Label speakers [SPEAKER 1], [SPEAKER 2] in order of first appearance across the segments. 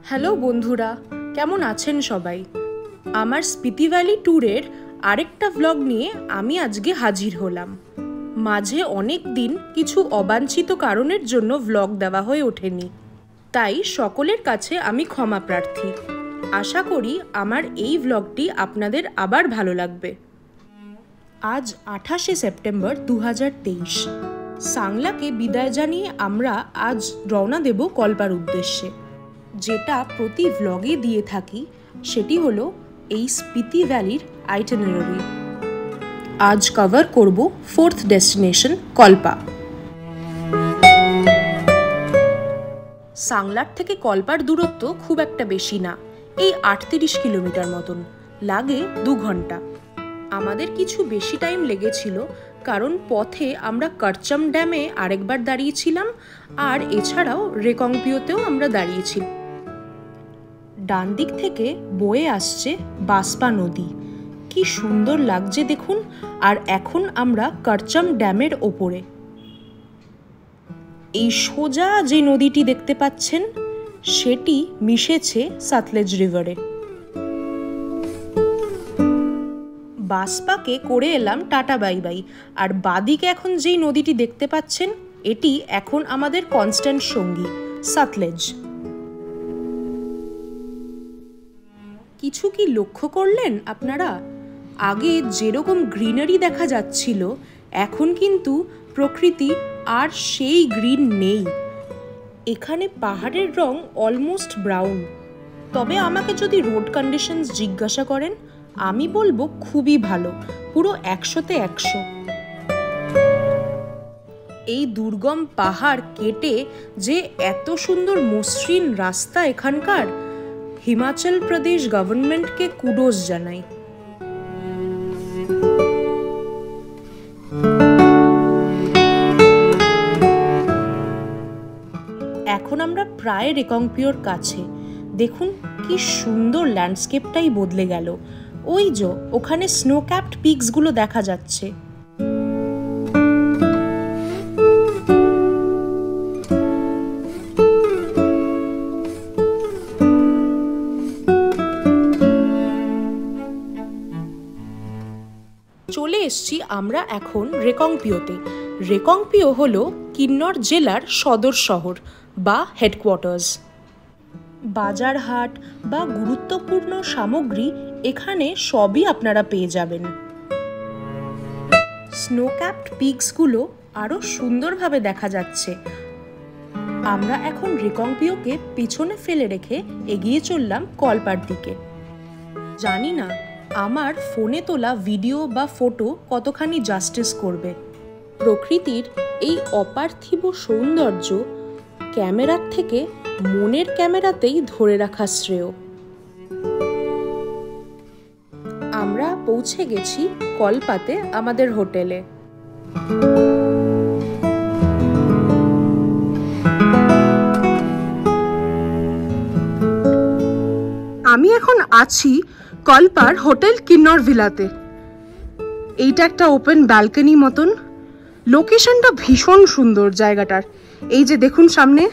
[SPEAKER 1] Hello বন্ধুরা, কেমন আছেন সবাই? আমার স্পিতি ভ্যালি ট্যুরের আরেকটা ভ্লগ নিয়ে আমি আজকে হাজির হলাম। মাঝে অনেক দিন কিছু অবাঞ্ছিত কারণের জন্য ভ্লগ দেওয়া হয়ে ওঠেনি, তাই সকলের কাছে আমি ক্ষমা প্রার্থী। আশা করি আমার এই ভ্লগটি আপনাদের আবার ভালো লাগবে। আজ 28শে সেপ্টেম্বর 2023। সাংলাকে বিদায় জানিয়ে আমরা আজ রওনা দেব কল্পার উদ্দেশ্যে। যেটা প্রতি ভ্লগে দিয়ে থাকি সেটি হলো এই স্পিতি ভ্যালির আইটিনারারি। আজ কভার করব 4th ডেস্টিনেশন কল্পা। সাংলার থেকে কল্পার দূরত্ব খুব একটা বেশি না, এই 38 কিলোমিটার মতন, লাগে 2 ঘন্টা। আমাদের কিছু বেশি টাইম লেগেছিল কারণ পথে আমরা করচম ড্যামে আরেকবার দাঁড়িয়েছিলাম, আর এছাড়াও রেকংপিওতেও আমরা দাঁড়িয়েছিলাম। ডান দিক থেকে বয়ে আসছে বাসপা নদী, কি সুন্দর লাগছে দেখুন। আর এখন আমরা করচম ড্যামের ওপরে। এই সোজা যে নদীটি দেখতে পাচ্ছেন সেটি মিশেছে সতলেজ রিভারে। বাসপাকে করে এলাম টাটা বাই বাই, আর বাদিকে এখন যেই নদীটি দেখতে পাচ্ছেন এটি এখন আমাদের কনস্ট্যান্ট সঙ্গী সতলেজ। কিছু কি লক্ষ্য করলেন আপনারা? আগে যেরকম গ্রিনারি দেখা যাচ্ছিল এখন কিন্তু প্রকৃতি আর সেই গ্রিন নেই। এখানে পাহাড়ের রং অলমোস্ট ব্রাউন। তবে আমাকে যদি রোড কন্ডিশনস জিজ্ঞাসা করেন আমি বলবো খুবই ভালো, পুরো 100তে 100। এই দুর্গম পাহাড় কেটে যে এত সুন্দর মসৃণ রাস্তা এখানকার, হিমাচল প্রদেশ গভর্নমেন্টকে কুডোস জানাই। এখন আমরা প্রায় রেকংপিওর কাছে। দেখুন কি সুন্দর ল্যান্ডস্কেপটাই বদলে গেল। ওই যে ওখানে স্নো ক্যাপড পিকস গুলো দেখা যাচ্ছে। চলে এসছি আমরা এখন রেকংপিওতে। রেকংপিও হলো কিন্নর জেলার সদর শহর বা হেডকোয়ার্টার্স। বাজার হাট বা গুরুত্বপূর্ণ সামগ্রী এখানে সবই আপনারা পেয়ে যাবেন। স্নো ক্যাপড পিকসগুলো আরো সুন্দরভাবে দেখা যাচ্ছে। আমরা এখন রেকংপিওকে পিছনে ফেলে রেখে এগিয়ে চললাম কল্পার দিকে। জানি না আমার ফোনে তোলা ভিডিও বা ফটো কতখানি জাস্টিস করবে। প্রকৃতির এই অপার্থিব সৌন্দর্য ক্যামেরার থেকে মনের ক্যামেরাতেই ধরে রাখা শ্রেয়। আমরা পৌঁছে গেছি কল্পাতে আমাদের হোটেলে। আমি এখন আছি কল্পার হোটেল কিন্নর ভিলাতে। এইটা একটা ওপেন ব্যালকনি মতন। লোকেশনটা ভীষণ সুন্দর জায়গাটার। এই যে দেখুন সামনে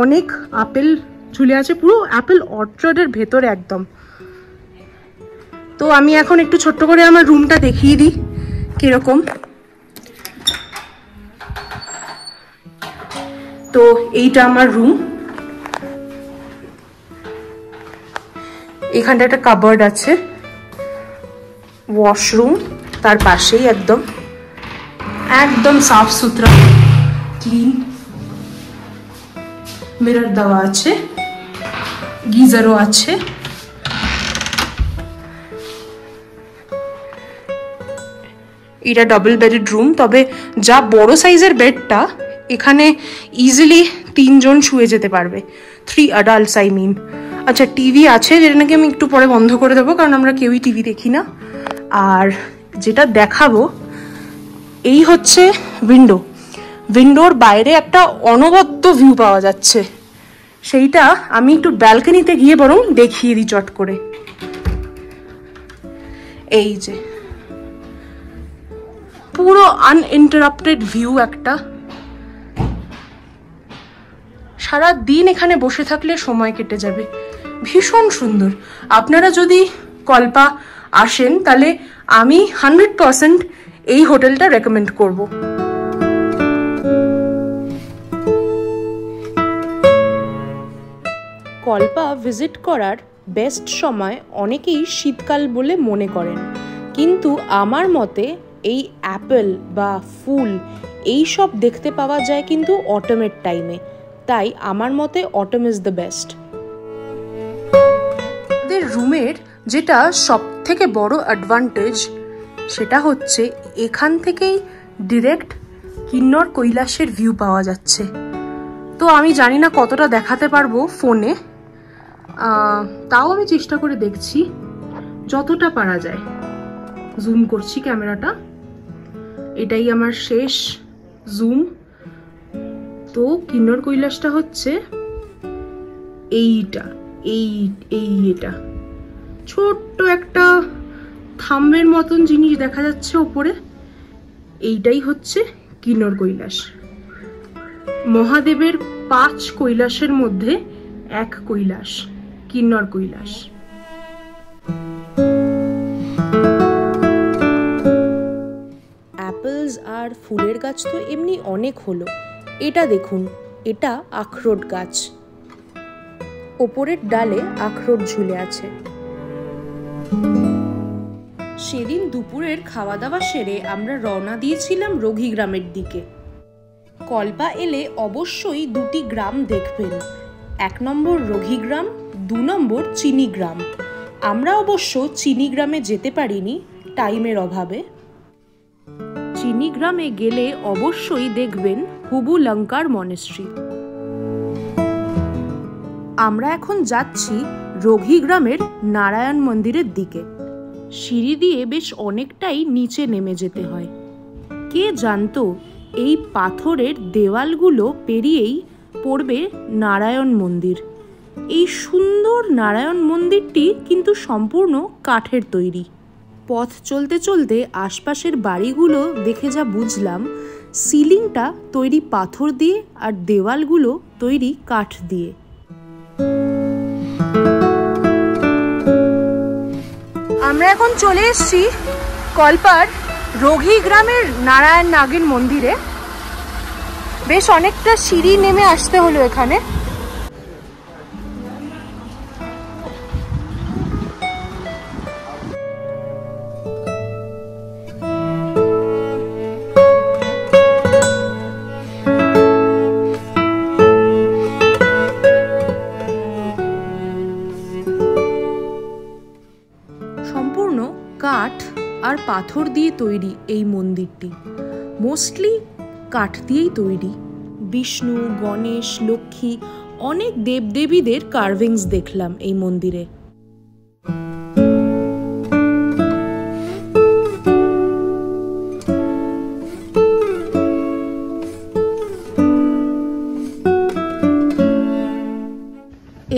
[SPEAKER 1] অনেক আপেল ঝুলে আছে, পুরো অ্যাপেল অর্চার্ডের ভেতরে একদম। তো আমি এখন একটু ছোট্ট করে আমার রুমটা দেখিয়ে দিই কিরকম। তো এইটা আমার রুম। এখানটা একটা কাবার্ড আছে, ওয়াশরুম তার পাশেই একদম একদম সাফ সুতরা ক্লিন। মিরর দেওয়া আছে, গিজারও আছে। এটা ডাবল বেডেড রুম, তবে যা বড় সাইজের বেডটা এখানে ইজিলি 3 জন শুয়ে যেতে পারবে। 3 অ্যাডাল্টস আই মিন। আচ্ছা, টিভি আছে যেটা নাকি আমি একটু পরে বন্ধ করে দেবো কারণ আমরা কেউই টিভি দেখি না। আর যেটা দেখাবো এই হচ্ছে উইন্ডো। উইন্ডোর বাইরে একটা অনবদ্য ভিউ পাওয়া যাচ্ছে। সেইটা আমি একটু ব্যালকনিতে গিয়ে বরং দেখিয়ে দিই চট করে। এই যে পুরো আনইন্টারাপ্টেড ভিউ একটা। সারা দিন এখানে বসে থাকলে সময় কেটে যাবে। ভীষণ সুন্দর। আপনারা যদি কল্পা আসেন তাহলে আমি 100% এই হোটেলটা রেকমেন্ড করব। কল্পা ভিজিট করার বেস্ট সময় অনেকেই শীতকাল বলে মনে করেন, কিন্তু আমার মতে এই অ্যাপেল বা ফুল এই সব দেখতে পাওয়া যায় কিন্তু অটমের টাইমে, তাই আমার মতে অটম ইজ দ্য বেস্ট। আমাদের রুমের যেটা সব থেকে বড় অ্যাডভান্টেজ সেটা হচ্ছে এখান থেকেই ডিরেক্ট কিন্নর কৈলাসের ভিউ পাওয়া যাচ্ছে। তো আমি জানি না কতটা দেখাতে পারবো ফোনে, তাও আমি চেষ্টা করে দেখছি যতটা পারা যায়। জুম করছি ক্যামেরাটা, এটাই আমার শেষ জুম। তো কিন্নর কৈলাসটা হচ্ছে এইটা, এটা ছোট্ট একটা থাম্বের মতন জিনিস দেখা যাচ্ছে ওপরে, এইটাই হচ্ছে কিন্নর কৈলাস। মহাদেবের 5 কৈলাসের মধ্যে এক কৈলাস, কিন্নর কৈলাস। অ্যাপেলস আর ফুলের গাছ তো এমনি অনেক হলো, এটা দেখুন, এটা আখরোট গাছ। ওপরের ডালে আখরোট ঝুলে আছে। সেদিন দুপুরের খাওয়া দাওয়া সেরে আমরা রওনা দিয়েছিলাম রঘি গ্রামের দিকে। কল্পা এলে অবশ্যই 2টি গ্রাম দেখবেন, 1 নম্বর রঘি গ্রাম, 2 নম্বর চিনি গ্রাম। আমরা অবশ্য চিনি গ্রামে যেতে পারিনি টাইমের অভাবে। চিনি গ্রামে গেলে অবশ্যই দেখবেন হুবু লঙ্কার মনেস্ট্রি। আমরা এখন যাচ্ছি রঘি গ্রামের নারায়ণ মন্দিরের দিকে। সিঁড়ি দিয়ে বেশ অনেকটাই নিচে নেমে যেতে হয়। কে জানতো এই পাথরের দেওয়ালগুলো পেরিয়েই পড়বে নারায়ণ মন্দির। এই সুন্দর নারায়ণ মন্দিরটি কিন্তু সম্পূর্ণ কাঠের তৈরি। পথ চলতে চলতে আশপাশের বাড়িগুলো দেখে যা বুঝলাম, সিলিংটা তৈরি পাথর দিয়ে আর দেওয়ালগুলো তৈরি কাঠ দিয়ে। আমরা এখন চলে এসেছি কল্পার রঘি গ্রামের নারায়ণ নাগিন মন্দিরে। বেশ অনেকটা সিঁড়ি নেমে আসতে হলো এখানে। সম্পূর্ণ কাঠ আর পাথর দিয়ে তৈরি এই মন্দিরটি, মোস্টলি কাঠ দিয়েই তৈরি। বিষ্ণু, গণেশ, লক্ষ্মী অনেক দেবদেবীদের কার্ভিংস দেখলাম এই মন্দিরে।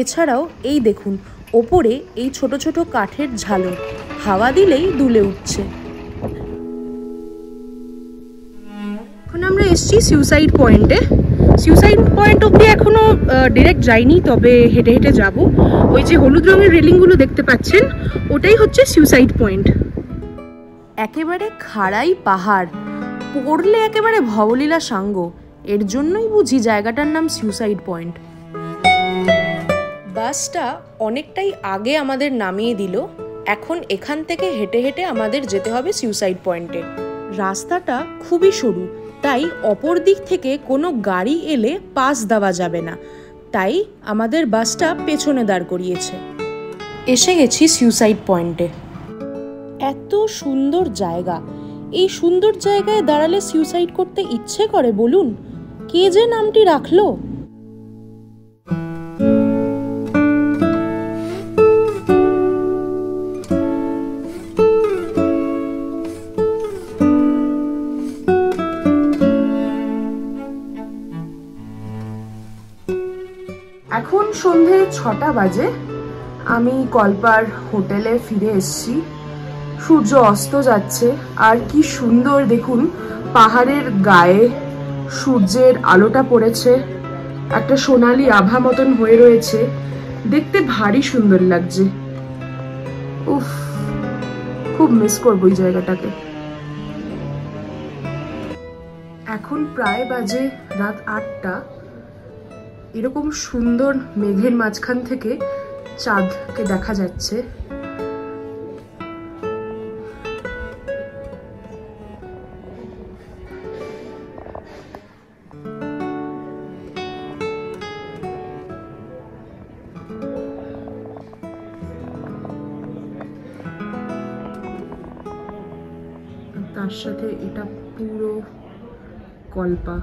[SPEAKER 1] এছাড়াও এই দেখুন ওপরে এই ছোট ছোট কাঠের ঝালর, হাওয়া দিলেই দুলে উঠছে। এখন আমরা এসেছি সুইসাইড পয়েন্টে। সুইসাইড পয়েন্ট অব্দি এখনো ডিরেক্ট যাইনি, তবে হেঁটে হেঁটে যাব। ওই যে হলুদ রঙের রেলিংগুলো দেখতে পাচ্ছেন, ওটাই হচ্ছে সুইসাইড পয়েন্ট। একেবারে খাড়াই পাহাড়, পড়লে একেবারে ভবলীলা সাঙ্গ। এর জন্যই বুঝি জায়গাটার নাম সুইসাইড পয়েন্ট। বাসটা অনেকটাই আগে আমাদের নামিয়ে দিল। এখন এখান থেকে হেঁটে হেঁটে আমাদের যেতে হবে সুইসাইড পয়েন্টে। রাস্তাটা খুবই সরু, তাই অপর দিক থেকে কোনো গাড়ি এলে পাস দেওয়া যাবে না, তাই আমাদের বাসটা পেছনে দাঁড় করিয়েছে। এসে গেছি সুইসাইড পয়েন্টে। এত সুন্দর জায়গা, এই সুন্দর জায়গায় দাঁড়ালে সুইসাইড করতে ইচ্ছে করে বলুন? কে যে নামটি রাখলো। এখন সন্ধে 6টা বাজে। আমি কল্পার হোটেলে ফিরে এসেছি। সূর্য অস্ত যাচ্ছে, আর কি সুন্দর দেখুন, পাহাড়ের গায়ে সূর্যের আলোটা পড়েছে, একটা সোনালি আভা মতন হয়ে রয়েছে, দেখতে ভারী সুন্দর লাগছে। উফ, খুব মিস করবো এই জায়গাটাকে। এখন প্রায় বাজে রাত 8টা। এরকম সুন্দর মেঘের মাঝখান থেকে চাঁদকে দেখা যাচ্ছে। তার সাথে এটা পুরো কল্পা।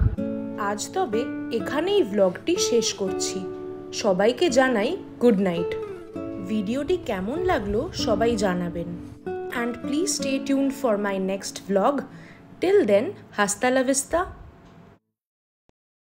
[SPEAKER 1] আজ তবে এখানেই ভ্লগটি শেষ করছি। সবাইকে জানাই গুড নাইট। ভিডিওটি কেমন লাগলো সবাই জানাবেন। And please stay tuned for my next vlog. Till then, হাস্তা লা ভিস্তা।